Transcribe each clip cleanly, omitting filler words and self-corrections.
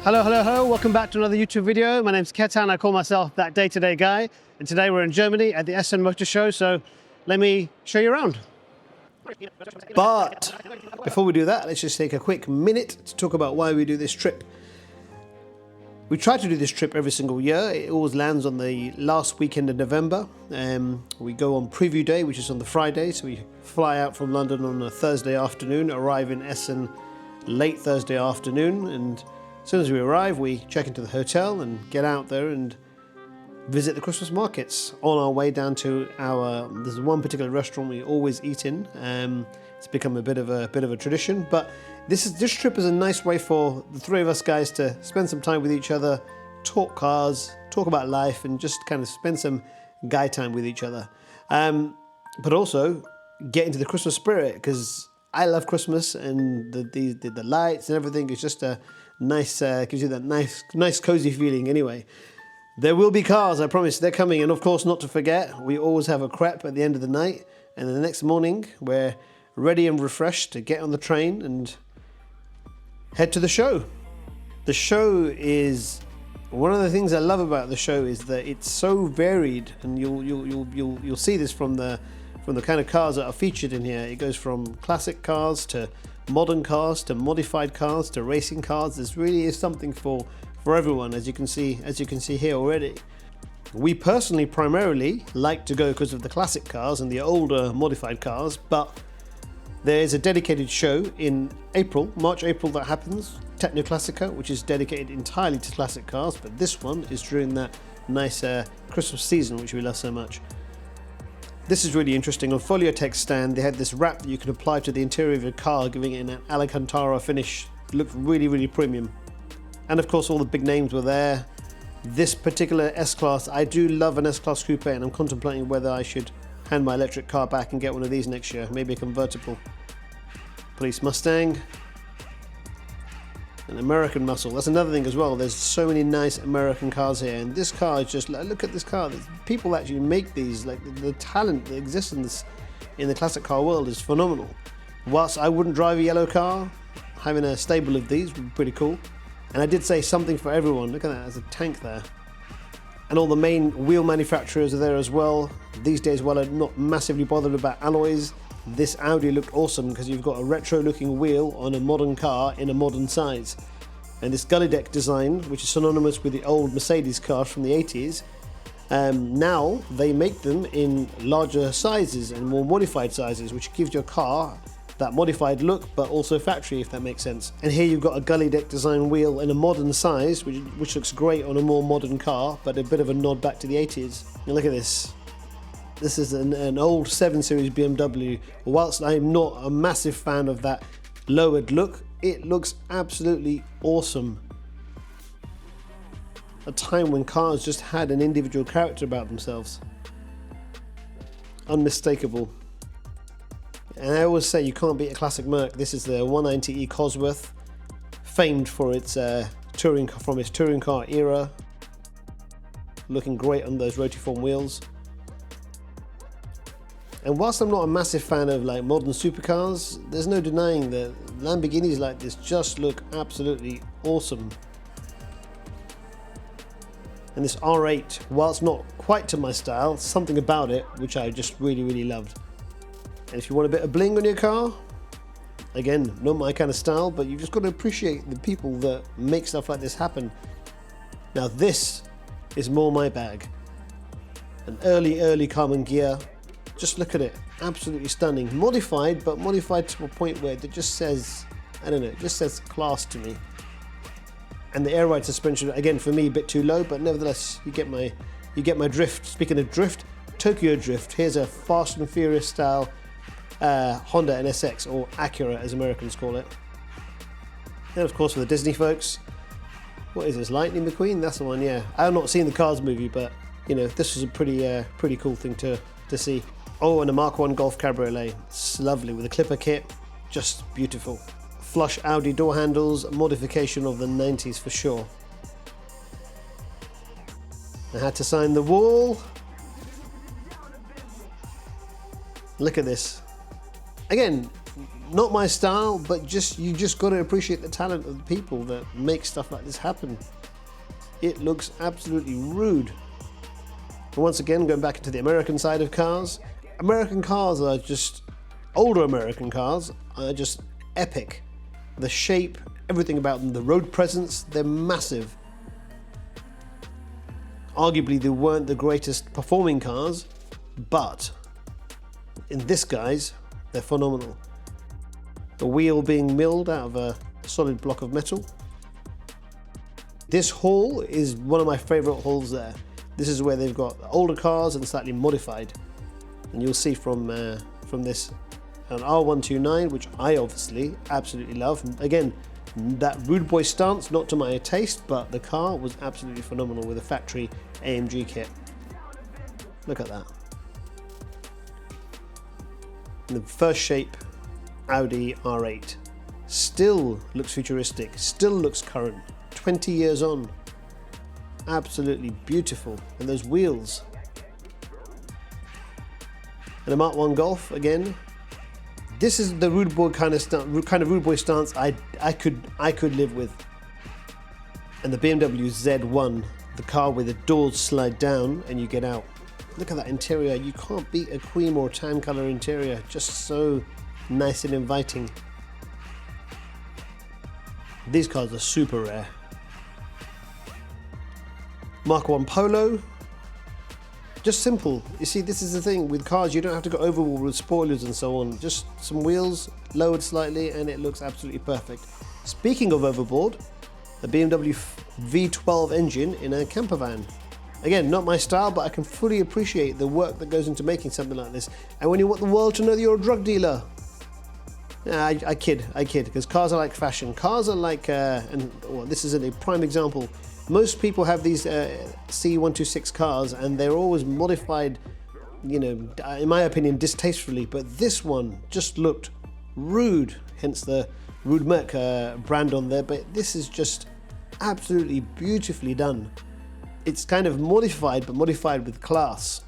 Hello, hello, hello. Welcome back to another YouTube video. My name's Ketan. I call myself that day-to-day guy. And today we're in Germany at the Essen Motor Show. So let me show you around. But before we do that, let's just take a quick minute to talk about why we do this trip. We try to do this trip every single year. It always lands on the last weekend of November. We go on preview day, which is on the Friday. So we fly out from London on a Thursday afternoon, arrive in Essen late Thursday afternoon, and as soon as we arrive, we check into the hotel and get out there and visit the Christmas markets. On our way down to there's one particular restaurant we always eat in. It's become a bit of a tradition, but this trip is a nice way for the three of us guys to spend some time with each other, talk cars, talk about life, and just kind of spend some guy time with each other. But also get into the Christmas spirit, because I love Christmas, and the lights and everything is just a nice, gives you that nice cozy feeling. Anyway, there will be cars, I promise. They're coming, and of course, not to forget, we always have a crepe at the end of the night, and then the next morning we're ready and refreshed to get on the train and head to the show. The show is one of the things I love about the show is that it's so varied, and you'll see this from the kind of cars that are featured in here. It goes from classic cars to modern cars to modified cars to racing cars. This really is something for everyone, as you can see here already. We personally primarily like to go because of the classic cars and the older modified cars, but there is a dedicated show in March, April that happens, Techno Classica, which is dedicated entirely to classic cars, but this one is during that nice Christmas season, which we love so much. This is really interesting. On Foliotech's stand, they had this wrap that you can apply to the interior of your car, giving it an Alcantara finish. It looked really, really premium. And of course, all the big names were there. This particular S-Class, I do love an S-Class coupe, and I'm contemplating whether I should hand my electric car back and get one of these next year, maybe a convertible. Police Mustang. An American muscle. That's another thing as well. There's so many nice American cars here, and this car is just, look at this car. People actually make these, like the talent that exists in the classic car world is phenomenal. Whilst I wouldn't drive a yellow car, having a stable of these would be pretty cool. And I did say something for everyone. Look at that, there's a tank there. And all the main wheel manufacturers are there as well. These days, while I'm not massively bothered about alloys, this Audi looked awesome because you've got a retro looking wheel on a modern car in a modern size. And this gully deck design, which is synonymous with the old Mercedes cars from the 80s, now they make them in larger sizes and more modified sizes, which gives your car that modified look, but also factory, if that makes sense. And here you've got a gully deck design wheel in a modern size, which looks great on a more modern car, but a bit of a nod back to the 80s. And look at this. This is an old 7 Series BMW. Whilst I'm not a massive fan of that lowered look, it looks absolutely awesome. A time when cars just had an individual character about themselves. Unmistakable. And I always say you can't beat a classic Merc. This is the 190e Cosworth, famed for its touring car era. Looking great on those rotiform wheels. And whilst I'm not a massive fan of like modern supercars, there's no denying that Lamborghinis like this just look absolutely awesome. And this R8, whilst not quite to my style, something about it which I just really, really loved. And if you want a bit of bling on your car, again, not my kind of style, but you've just got to appreciate the people that make stuff like this happen. Now this is more my bag. An early carbon gear. Just look at it, absolutely stunning. Modified, but modified to a point where it just says, I don't know, it just says class to me. And the air ride suspension, again, for me, a bit too low, but nevertheless, you get my drift. Speaking of drift, Tokyo Drift. Here's a Fast and Furious style Honda NSX, or Acura as Americans call it. And of course for the Disney folks, what is this, Lightning McQueen? That's the one, yeah. I have not seen the Cars movie, but you know, this was a pretty cool thing to see. Oh, and a Mark 1 Golf Cabriolet. It's lovely with a clipper kit, just beautiful. Flush Audi door handles, modification of the 90s for sure. I had to sign the wall. Look at this. Again, not my style, but you just got to appreciate the talent of the people that make stuff like this happen. It looks absolutely rude. And once again, going back into the American side of cars, American cars are just, older American cars are just epic. The shape, everything about them, the road presence, they're massive. Arguably they weren't the greatest performing cars, but in this guise, they're phenomenal. The wheel being milled out of a solid block of metal. This hall is one of my favorite halls there. This is where they've got older cars and slightly modified. And you'll see from this an R129, which I obviously absolutely love. Again, that rude boy stance, not to my taste, but the car was absolutely phenomenal with a factory AMG kit. Look at that. The first shape Audi R8 still looks futuristic, still looks current, 20 years on. Absolutely beautiful. And those wheels. And a Mark 1 Golf again. This is the rude boy kind of rude boy stance I could live with. And the BMW Z1, the car where the doors slide down and you get out. Look at that interior. You can't beat a cream or tan color interior. Just so nice and inviting. These cars are super rare. Mark 1 Polo. Just simple. You see, this is the thing with cars, you don't have to go overboard with spoilers and so on. Just some wheels lowered slightly and it looks absolutely perfect. Speaking of overboard, the BMW V12 engine in a camper van. Again, not my style, but I can fully appreciate the work that goes into making something like this. And when you want the world to know that you're a drug dealer. Nah, I kid, because cars are like fashion. Cars are like, well, this is a prime example. Most people have these C126 cars and they're always modified, you know, in my opinion, distastefully, but this one just looked rude, hence the Rude Merc brand on there, but this is just absolutely beautifully done. It's kind of modified, but modified with class.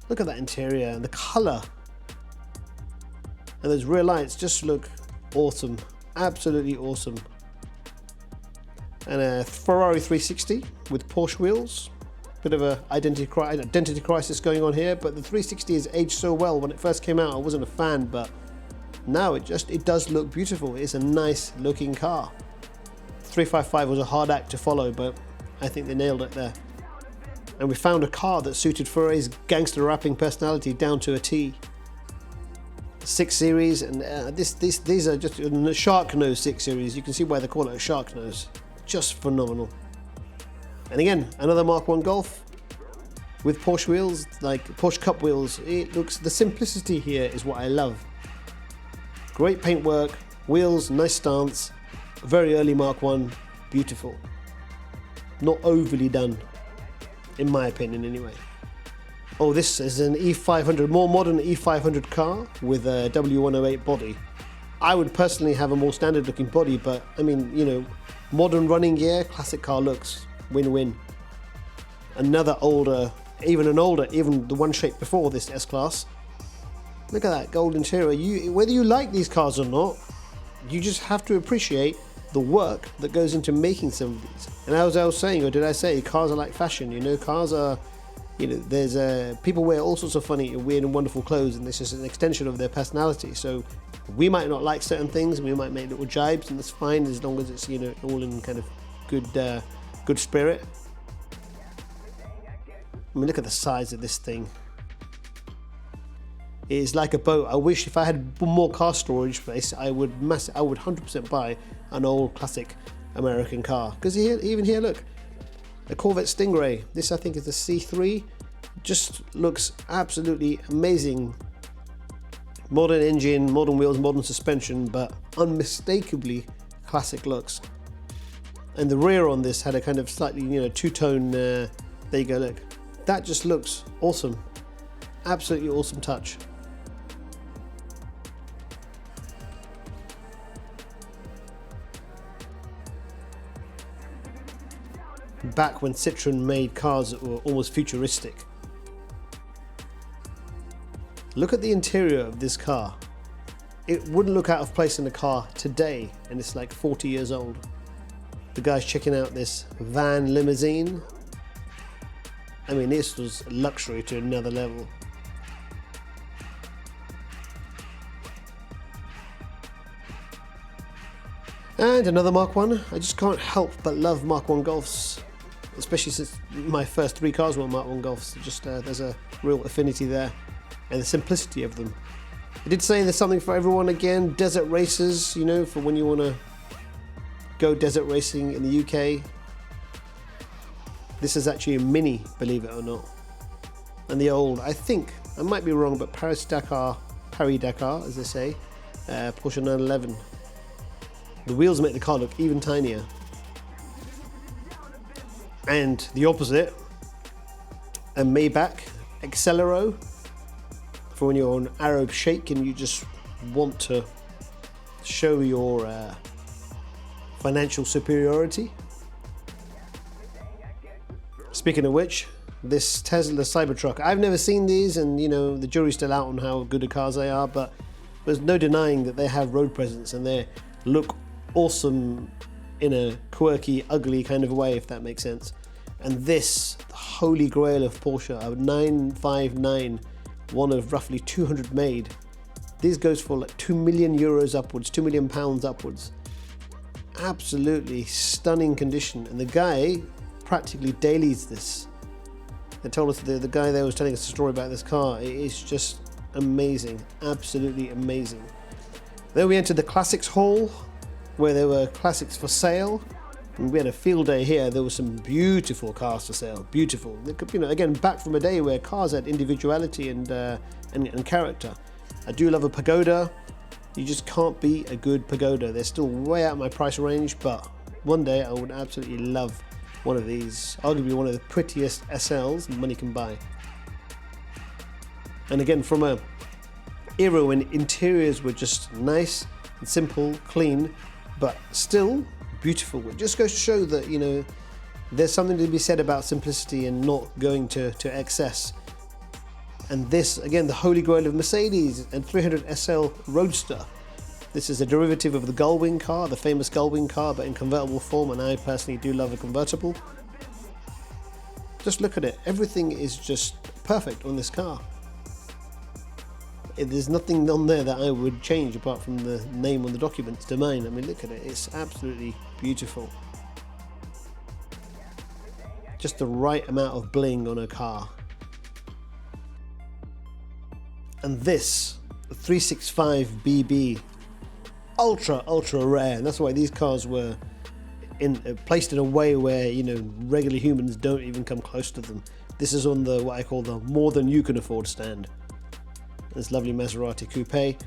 Look at that interior and the color. And those rear lights just look awesome, absolutely awesome. And a Ferrari 360 with Porsche wheels. Bit of a identity crisis going on here, but the 360 has aged so well. When it first came out, I wasn't a fan, but now it does look beautiful. It's a nice looking car. 355 was a hard act to follow, but I think they nailed it there. And we found a car that suited Ferrari's gangster rapping personality down to a T. 6 Series, and these are just a shark nose 6 Series. You can see why they call it a shark nose. Just phenomenal. And again, another Mark 1 Golf with Porsche wheels, like Porsche Cup wheels. It looks, the simplicity here is what I love. Great paintwork, wheels, nice stance, very early Mark 1, beautiful. Not overly done, in my opinion anyway. Oh, this is an E500, more modern E500 car with a W108 body. I would personally have a more standard looking body, but I mean, you know, modern running gear, classic car looks, win-win. Another older, even the one shape before this S-Class. Look at that gold interior. Whether you like these cars or not, you just have to appreciate the work that goes into making some of these. And as I was saying, or did I say, cars are like fashion, you know, cars are, you know, there's people wear all sorts of funny, weird and wonderful clothes, and this is an extension of their personality. So we might not like certain things, we might make little jibes, and that's fine as long as it's, you know, all in kind of good spirit. I mean, look at the size of this thing. It is like a boat. I wish if I had more car storage space, I would 100% buy an old classic American car. Because even here, look, the Corvette Stingray. This I think is the C3. Just looks absolutely amazing. Modern engine, modern wheels, modern suspension, but unmistakably classic looks. And the rear on this had a kind of slightly, you know, two-tone. There you go. Look, that just looks awesome. Absolutely awesome touch. Back when Citroën made cars that were almost futuristic. Look at the interior of this car. it wouldn't look out of place in the car today, and it's like 40 years old. The guy's checking out this van limousine. I mean, this was luxury to another level. And another Mark 1. I just can't help but love Mark 1 Golfs, especially since my first 3 cars were Mark 1 Golfs. Just there's a real affinity there, and the simplicity of them. I did say there's something for everyone again. Desert races, you know, for when you want to go desert racing in the UK. This is actually a Mini, believe it or not. And the old, I think, I might be wrong, but Paris-Dakar, as they say, Porsche 911. The wheels make the car look even tinier. And the opposite, a Maybach Accelero, for when you're on Arab Sheikh and you just want to show your financial superiority. Speaking of which, this Tesla Cybertruck, I've never seen these, and you know, the jury's still out on how good the cars they are, but there's no denying that they have road presence and they look awesome in a quirky, ugly kind of way, if that makes sense. And this, the holy grail of Porsche, a 959, one of roughly 200 made. This goes for like 2 million euros upwards, 2 million pounds upwards. Absolutely stunning condition, and the guy practically dailies this. They told us the guy there was telling us a story about this car. It is just amazing, absolutely amazing. Then we entered the classics hall, where there were classics for sale. And we had a field day here. There were some beautiful cars for sale, beautiful. You know, again, back from a day where cars had individuality and character. I do love a Pagoda. You just can't beat a good Pagoda. They're still way out of my price range, but one day I would absolutely love one of these. Arguably one of the prettiest SLs money can buy. And again, from a era when interiors were just nice and simple, clean, but still beautiful. It just goes to show that, you know, there's something to be said about simplicity and not going to excess. And this, again, the holy grail of Mercedes and 300 SL Roadster. This is a derivative of the Gullwing car, the famous Gullwing car, but in convertible form, and I personally do love a convertible. Just look at it. Everything is just perfect on this car. There's nothing on there that I would change apart from the name on the documents, domain. I mean, look at it, it's absolutely beautiful. Just the right amount of bling on a car. And this, the 365BB, ultra rare, and that's why these cars were placed in a way where, you know, regular humans don't even come close to them. This is on the, what I call the more than you can afford stand. This lovely Maserati coupe, and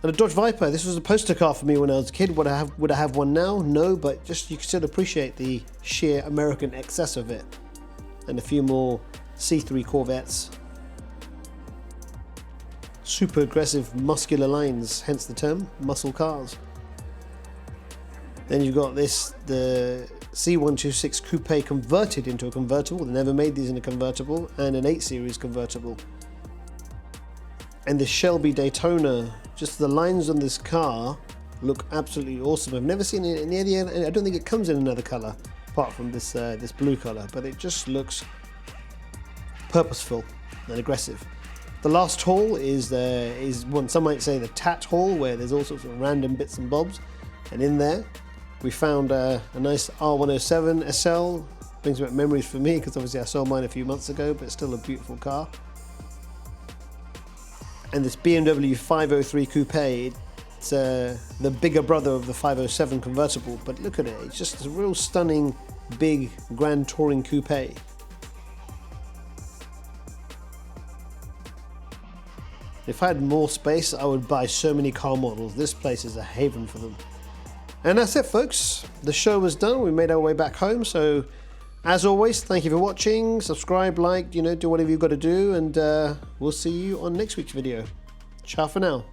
a Dodge Viper. This was a poster car for me when I was a kid. Would I have one now? No, but just you can still appreciate the sheer American excess of it. And a few more C3 Corvettes. Super aggressive, muscular lines, hence the term muscle cars. Then you've got this, the C126 coupe converted into a convertible. They never made these in a convertible, and an 8 Series convertible. And the Shelby Daytona, just the lines on this car look absolutely awesome. I've never seen it in any other, I don't think it comes in another color apart from this this blue color, but it just looks purposeful and aggressive. The last haul is one, some might say the Tat haul, where there's all sorts of random bits and bobs, and in there we found a nice R107 SL. Brings back memories for me because obviously I sold mine a few months ago, but it's still a beautiful car. And this BMW 503 coupe, it's the bigger brother of the 507 convertible, but look at it, it's just a real stunning, big, grand touring coupe. If I had more space, I would buy so many car models. This place is a haven for them. And that's it, folks. The show was done. We made our way back home, so as always, thank you for watching. Subscribe, like, you know, do whatever you've got to do, and we'll see you on next week's video. Ciao for now.